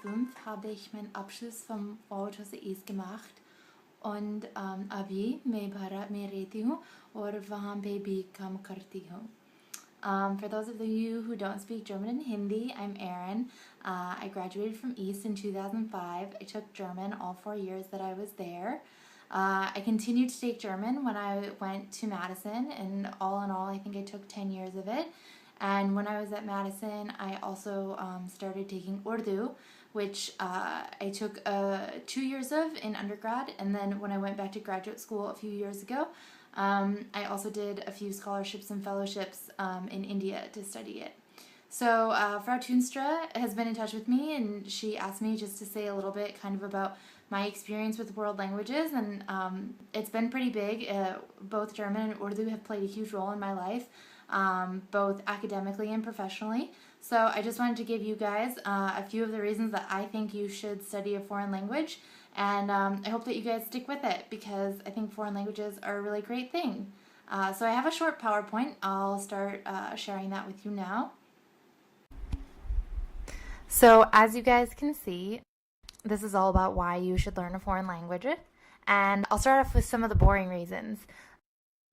2005 habe ich meinen Abschluss vom OTCIS gemacht und अभी मैं भारत में रहती हूँ और वहाँ पे भी काम करती हूँ. For those of you who don't speak German and Hindi, I'm Erin. I graduated from East in 2005. I took German all 4 years that I was there. I continued to take German when I went to Madison, and all in all, I think I took 10 years of it. And when I was at Madison, I also started taking Urdu, which I took 2 years of in undergrad, and then when I went back to graduate school a few years ago, I also did a few scholarships and fellowships in India to study it. So Frau Tunstra has been in touch with me, and she asked me just to say a little bit kind of about my experience with world languages, and it's been pretty big. Both German and Urdu have played a huge role in my life, both academically and professionally. So I just wanted to give you guys a few of the reasons that I think you should study a foreign language, and I hope that you guys stick with it because I think foreign languages are a really great thing. So I have a short PowerPoint. I'll start sharing that with you now. So as you guys can see, this is all about why you should learn a foreign language, and I'll start off with some of the boring reasons.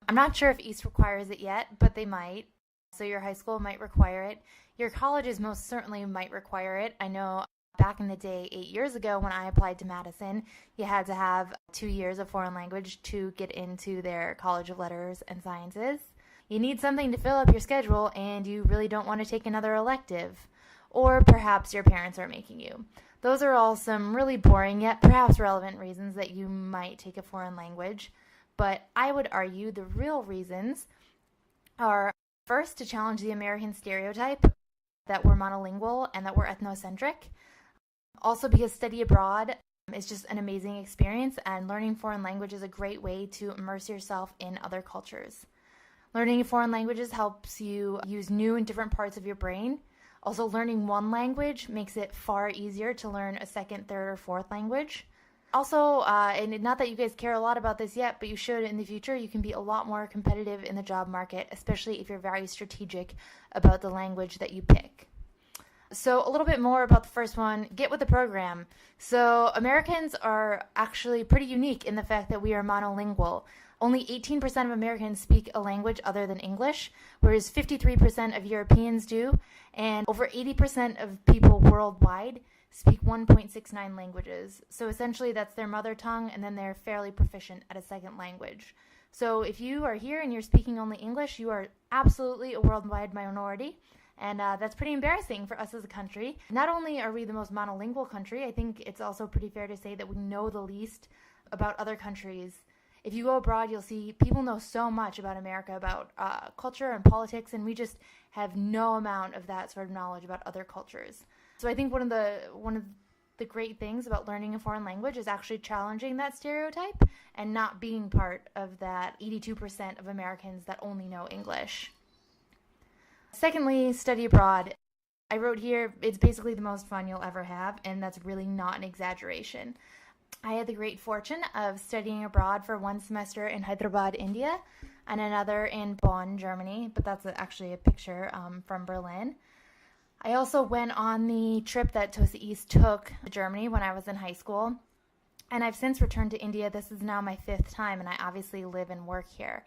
I'm not sure if East requires it yet, but they might. So your high school might require it. Your colleges most certainly might require it. I know back in the day, 8 years ago, when I applied to Madison, you had to have 2 years of foreign language to get into their College of Letters and Sciences. You need something to fill up your schedule, and you really don't want to take another elective. Or perhaps your parents are making you. Those are all some really boring yet perhaps relevant reasons that you might take a foreign language. But I would argue the real reasons are, first, to challenge the American stereotype that we're monolingual and that we're ethnocentric. Also because study abroad is just an amazing experience, and learning foreign language is a great way to immerse yourself in other cultures. Learning foreign languages helps you use new and different parts of your brain. Also, learning one language makes it far easier to learn a second, third, or fourth language. Also, and not that you guys care a lot about this yet, but you should in the future, you can be a lot more competitive in the job market, especially if you're very strategic about the language that you pick. So a little bit more about the first one, get with the program. So Americans are actually pretty unique in the fact that we are monolingual. Only 18% of Americans speak a language other than English, whereas 53% of Europeans do, and over 80% of people worldwide speak 1.69 languages. So essentially that's their mother tongue, and then they're fairly proficient at a second language. So if you are here and you're speaking only English, you are absolutely a worldwide minority, and that's pretty embarrassing for us as a country. Not only are we the most monolingual country, I think it's also pretty fair to say that we know the least about other countries. If you go abroad, you'll see people know so much about America, about culture and politics, and we just have no amount of that sort of knowledge about other cultures. So I think one of the great things about learning a foreign language is actually challenging that stereotype and not being part of that 82% of Americans that only know English. Secondly, study abroad. I wrote here, it's basically the most fun you'll ever have, and that's really not an exaggeration. I had the great fortune of studying abroad for 1 semester in Hyderabad, India, and another in Bonn, Germany, but that's actually a picture from Berlin. I also went on the trip that TOSA East took to Germany when I was in high school, and I've since returned to India. This is now my 5th time, and I obviously live and work here.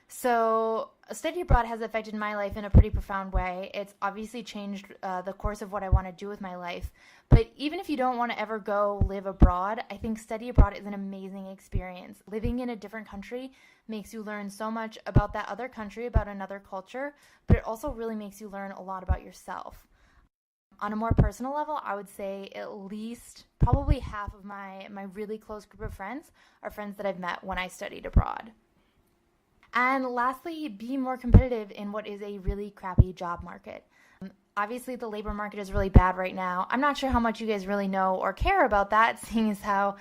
So study abroad has affected my life in a pretty profound way. It's obviously changed the course of what I want to do with my life. But even if you don't want to ever go live abroad, I think study abroad is an amazing experience. Living in a different country makes you learn so much about that other country, about another culture, but it also really makes you learn a lot about yourself. On a more personal level, I would say at least probably half of my really close group of friends are friends that I've met when I studied abroad. And lastly, be more competitive in what is a really crappy job market. Obviously, the labor market is really bad right now. I'm not sure how much you guys really know or care about that, seeing as how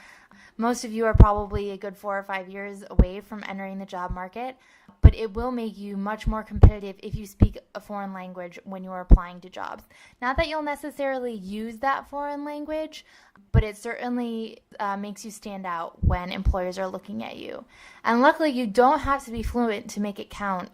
most of you are probably a good 4 or 5 years away from entering the job market. But it will make you much more competitive if you speak a foreign language when you are applying to jobs. Not that you'll necessarily use that foreign language, but it certainly makes you stand out when employers are looking at you. And luckily, you don't have to be fluent to make it count.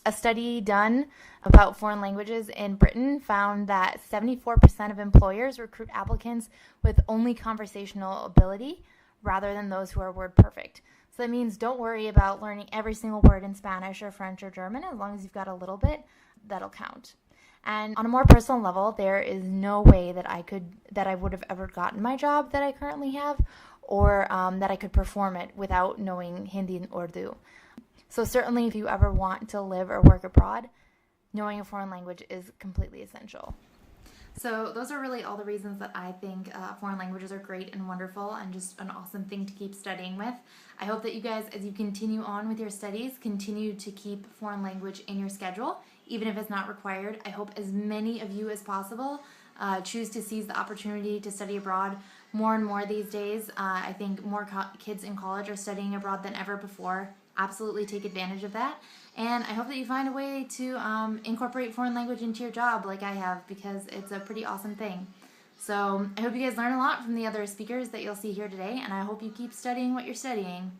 A study done about foreign languages in Britain found that 74% of employers recruit applicants with only conversational ability rather than those who are word perfect. So that means don't worry about learning every single word in Spanish or French or German. As long as you've got a little bit, that'll count. And on a more personal level, there is no way that I would have ever gotten my job that I currently have, or that I could perform it without knowing Hindi and Urdu. So certainly if you ever want to live or work abroad, knowing a foreign language is completely essential. So those are really all the reasons that I think foreign languages are great and wonderful and just an awesome thing to keep studying with. I hope that you guys, as you continue on with your studies, continue to keep foreign language in your schedule, even if it's not required. I hope as many of you as possible choose to seize the opportunity to study abroad more and more these days. I think more kids in college are studying abroad than ever before. Absolutely take advantage of that. And I hope that you find a way to incorporate foreign language into your job like I have, because it's a pretty awesome thing. So I hope you guys learn a lot from the other speakers that you'll see here today, and I hope you keep studying what you're studying.